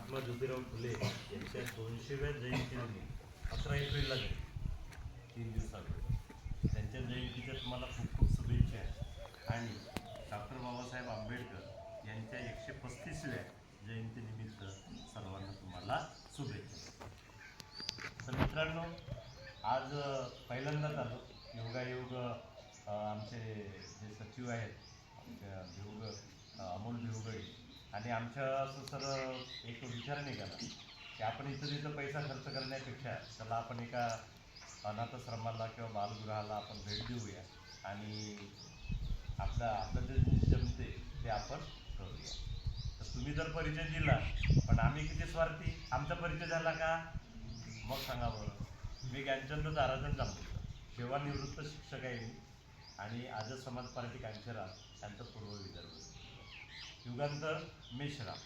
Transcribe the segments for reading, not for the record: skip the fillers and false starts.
महात्मा ज्योतिराव फुले यांच्या 200व्या जयंतीनिमित्त 11 एप्रिलला झाली, 3 दिवसांनी त्यांच्या जयंतीच्या तुम्हाला खूप खूप शुभेच्छा आहेत. आणि डॉक्टर बाबासाहेब आंबेडकर यांच्या 135व्या जयंतीनिमित्त सर्वांना तुम्हाला शुभेच्छा. तर मित्रांनो, आज पहिल्यांदाच आलो. योगायोग आमचे जे सचिव आहेत, आमच्या अमोल भिवगडे, आणि आमच्या असं सर एक विचार निघाला की आपण इथं पैसा खर्च करण्यापेक्षा त्याला आपण एका अनाथाश्रमाला किंवा बालगृहाला आपण भेट देऊया आणि आपलं जे जमते ते आपण करूया. तर तुम्ही जर परिचय दिला, पण आम्ही किती स्वार्थी, आमचा परिचय झाला का? मग सांगा बरं. मी ज्ञानचंद ताराचंद जांभूळकर, सेवानिवृत्त शिक्षक आहे मी, आणि आजच समाज पार्टी कांचरा यांचं पूर्व विदर्भ. युगांतर मेश्राम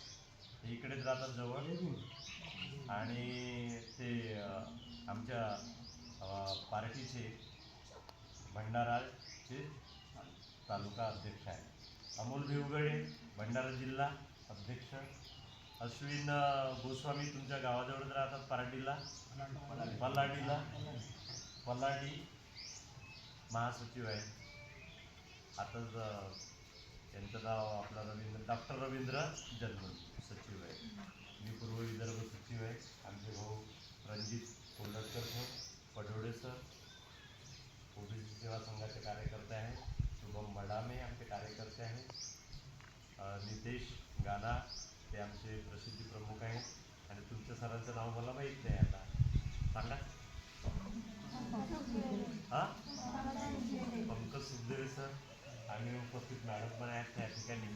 हे इकडेच राहतात जवळ, आणि ते आमच्या पार्टीचे भंडाराचे तालुका अध्यक्ष आहे. अमोल भिवगडे भंडारा जिल्हा अध्यक्ष. अश्विन गोस्वामी तुमच्या गावाजवळच राहतात, पार्टीला पलाडी महासचिव आहे. आताच त्यांचं नाव आपला डॉक्टर रवींद्र जन्मल सचिव आहे. मी पूर्व विदर्भ सचिव आहे. आमचे भाऊ Ranjit Kolhatkar sir, Padode sir OBC सेवा संघाचे कार्यकर्ते आहेत. शुभम बडामे आमचे कार्यकर्ते आहेत. नितेश गाना ते आमचे प्रसिद्धी प्रमुख आहेत. आणि तुमच्या सरांचं नाव मला माहीत नाही, आता सांगा. हां, पंकज सुखदेवे सर आणि उपस्थित मॅडम पण आहेत त्या ठिकाणी.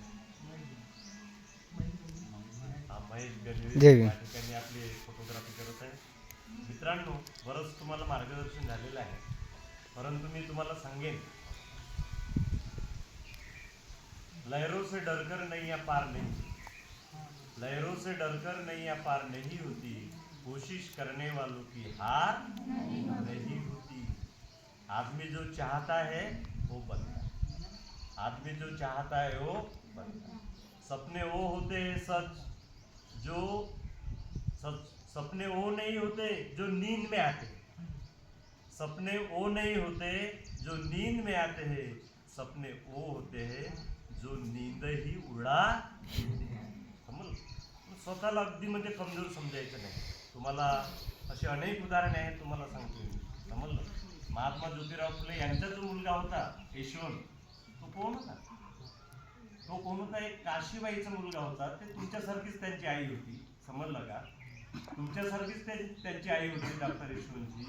महेश गणवे या ठिकाणी आपली फोटोग्राफी करत आहे. मित्रांनो, बरंच तुम्हाला मार्गदर्शन झालेलं आहे, परंतु मी तुम्हाला सांगेन, लहरों से डरकर नैया पार नहीं, लहरों से डरकर नैया पार नहीं होती, कोशिश करने वालों की हार नहीं होती. आदमी जो चाहता है वो बनता है, आदमी जो चाहता है वो बनता है. सपने वो होते हैं सच जो सपने वो नहीं होते जो नींद में आते, सपने वो नहीं होते जो नींद में आते हैं, सपने वो होते हैं जो नींद ही उड़ा. समज, स्वतःला अगदी म्हणजे कमजोर समजायचं नाही. तुम्हाला असे अनेक उदाहरणे आहेत, तुम्हाला सांगतो मी. समजलं? महात्मा ज्योतिराव फुले यांचा जो मुलगा होता यशवंत, तो कोण होता? तो कोण होता? एक काशीबाईचा मुलगा होता. ते तुमच्यासारखीच त्यांची आई होती. समजलं का? तुमच्यासारखीच त्यांची आई होती डॉक्टर यशवंतची.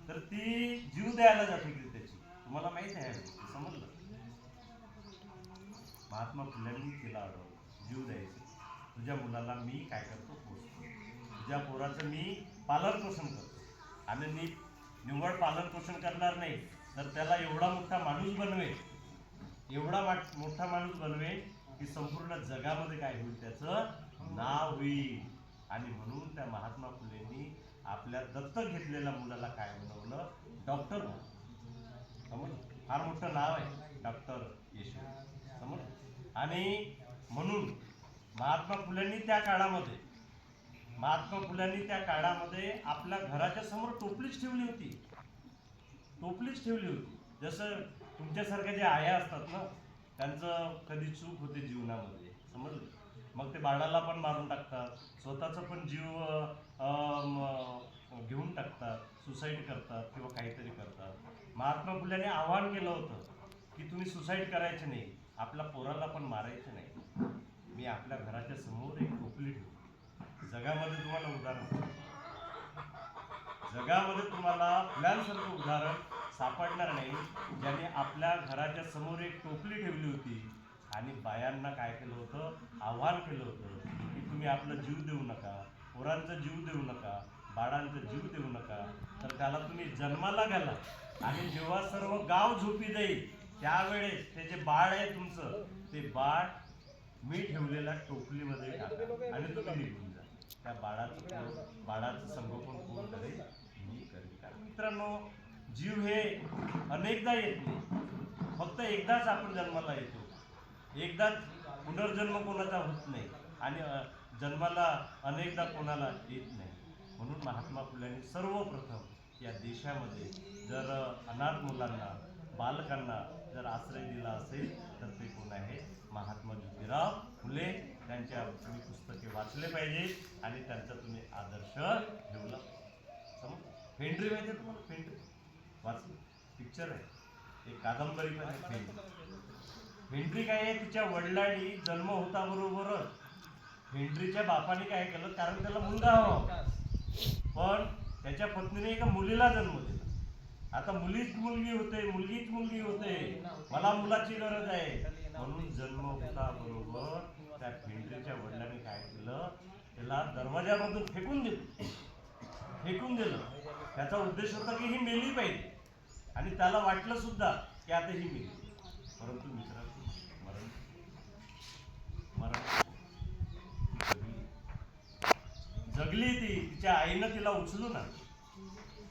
तर ती जीव द्यायला जात होती त्याची. तुम्हाला माहित आहे? समजलं? महात्मा फुल्यांनी तिला अडवलं, जीव द्यायचे. तुझ्या मुलाला मी काय करतो, पोसतो. तुझ्या पोराचं मी पालन पोषण करतो, आणि निव्वळ पालन पोषण करणार नाही, तर त्याला एवढा मोठा माणूस बनवेल, एवढा मोठा माणूस बनवेल की संपूर्ण जगामध्ये काय होईल, त्याचं नाव होईल. आणि म्हणून त्या महात्मा फुलेंनी आपल्या दत्तक घेतलेल्या मुलाला काय बनवलं? डॉक्टर. समज, फार मोठं नाव आहे डॉक्टर यशवंत. समज. आणि म्हणून महात्मा फुलेंनी त्या काळामध्ये आपल्या घराच्या समोर टोपलीच ठेवली होती. जसं तुमच्यासारख्या ज्या आया असतात ना, त्यांचं कधी चूक होते जीवनामध्ये. समजलं? मग ते बाळाला पण मारून टाकतात, स्वतःचा पण जीव घेऊन टाकतात, सुसाईड करतात किंवा काहीतरी करतात. महात्मा फुलेंनी आवाहन केलं होतं की तुम्ही सुसाईड करायचे नाही, आपल्या पोराला पण मारायचे नाही. मी आपल्या घराच्या समोर एक टोपली ठेवली. जगामध्ये तुम्हाला फुलांसारखं उदाहरण सापडणार नाही, ज्याने आपल्या घराच्या समोर एक टोपली ठेवली होती आणि बायांना काय केलं होतं? आव्हान केलं होतं की तुम्ही आपला जीव देऊ नका, पोरांचा जीव देऊ नका, बाळांचा जीव देऊ नका. तर त्याला तुम्ही जन्माला घाला, आणि जेव्हा सर्व गाव झोपी जाईल त्यावेळेस ते जे बाळ आहे तुमचं, ते बाळ मी ठेवलेल्या टोपलीमध्ये टाका आणि तुम्ही निघून जा. त्या बाळाचं संगोपन कोण करेल? मी करेल. कारण मित्रांनो, जीव हे अनेकदा येत नाही, फक्त एकदाच आपण जन्माला येतो. एकदाच पुनर्जन्म कोणाचा होत नाही. आणि जन्माला अनेकदा कोणाला येत नाही. म्हणून महात्मा फुल्यांनी सर्वप्रथम या देशामध्ये जर अनाथ मुलांना, बालकांना जर आश्रय दिला असेल तर ते कोण आहे? महात्मा ज्योतिराव फुले. त्यांच्या तुम्ही पुस्तके वाचले पाहिजे आणि त्यांचा तुम्ही आदर्श ठेवला समज. फेंड्री माहिती आहे तुम्हाला? फेंड्री वाचलं, पिक्चर आहे, एक कादंबरी पण आहे फेंड्री. फेंड्री काय आहे? तिच्या वडिलांनी जन्म होता बरोबरच फेंड्रीच्या बापाने काय केलं, कारण त्याला मुलगा हवा, पण त्याच्या पत्नीने एका मुलीला जन्म दिला. आता मुलीच मुलगी होते, मुलगीच मुलगी होते, मला मुलाची गरज आहे म्हणून जन्म होता बरोबर त्या फेंड्रीच्या वडिलांनी काय केलं, त्याला दरवाजामधून फेकून दिलं. त्याचा उद्देश होता की ही मेली पाहिजे आणि त्याला वाटलं सुद्धा की आता ही मेली, परंतु मित्रांनो मरण जगली ती. तिच्या आईनं तिला उचलून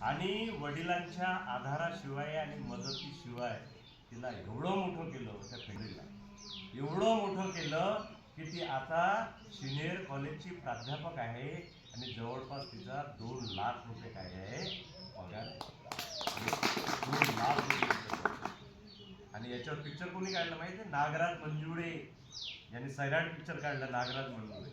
आणि वडिलांच्या आधाराशिवाय आणि मदतीशिवाय तिला एवढं मोठं केलं, त्या फेंड्रीला एवढं मोठं केलं की ती आता सिनियर कॉलेजची प्राध्यापक आहे आणि जवळपास तिचा 2 लाख रुपये काय आहे पगार आहे. 2 लाख रुपये. आणि याच्यावर पिक्चर कोणी काढलं माहिती आहे? नागराज मंजुळे यांनी सैराट पिक्चर काढला. नागराज मंजुळे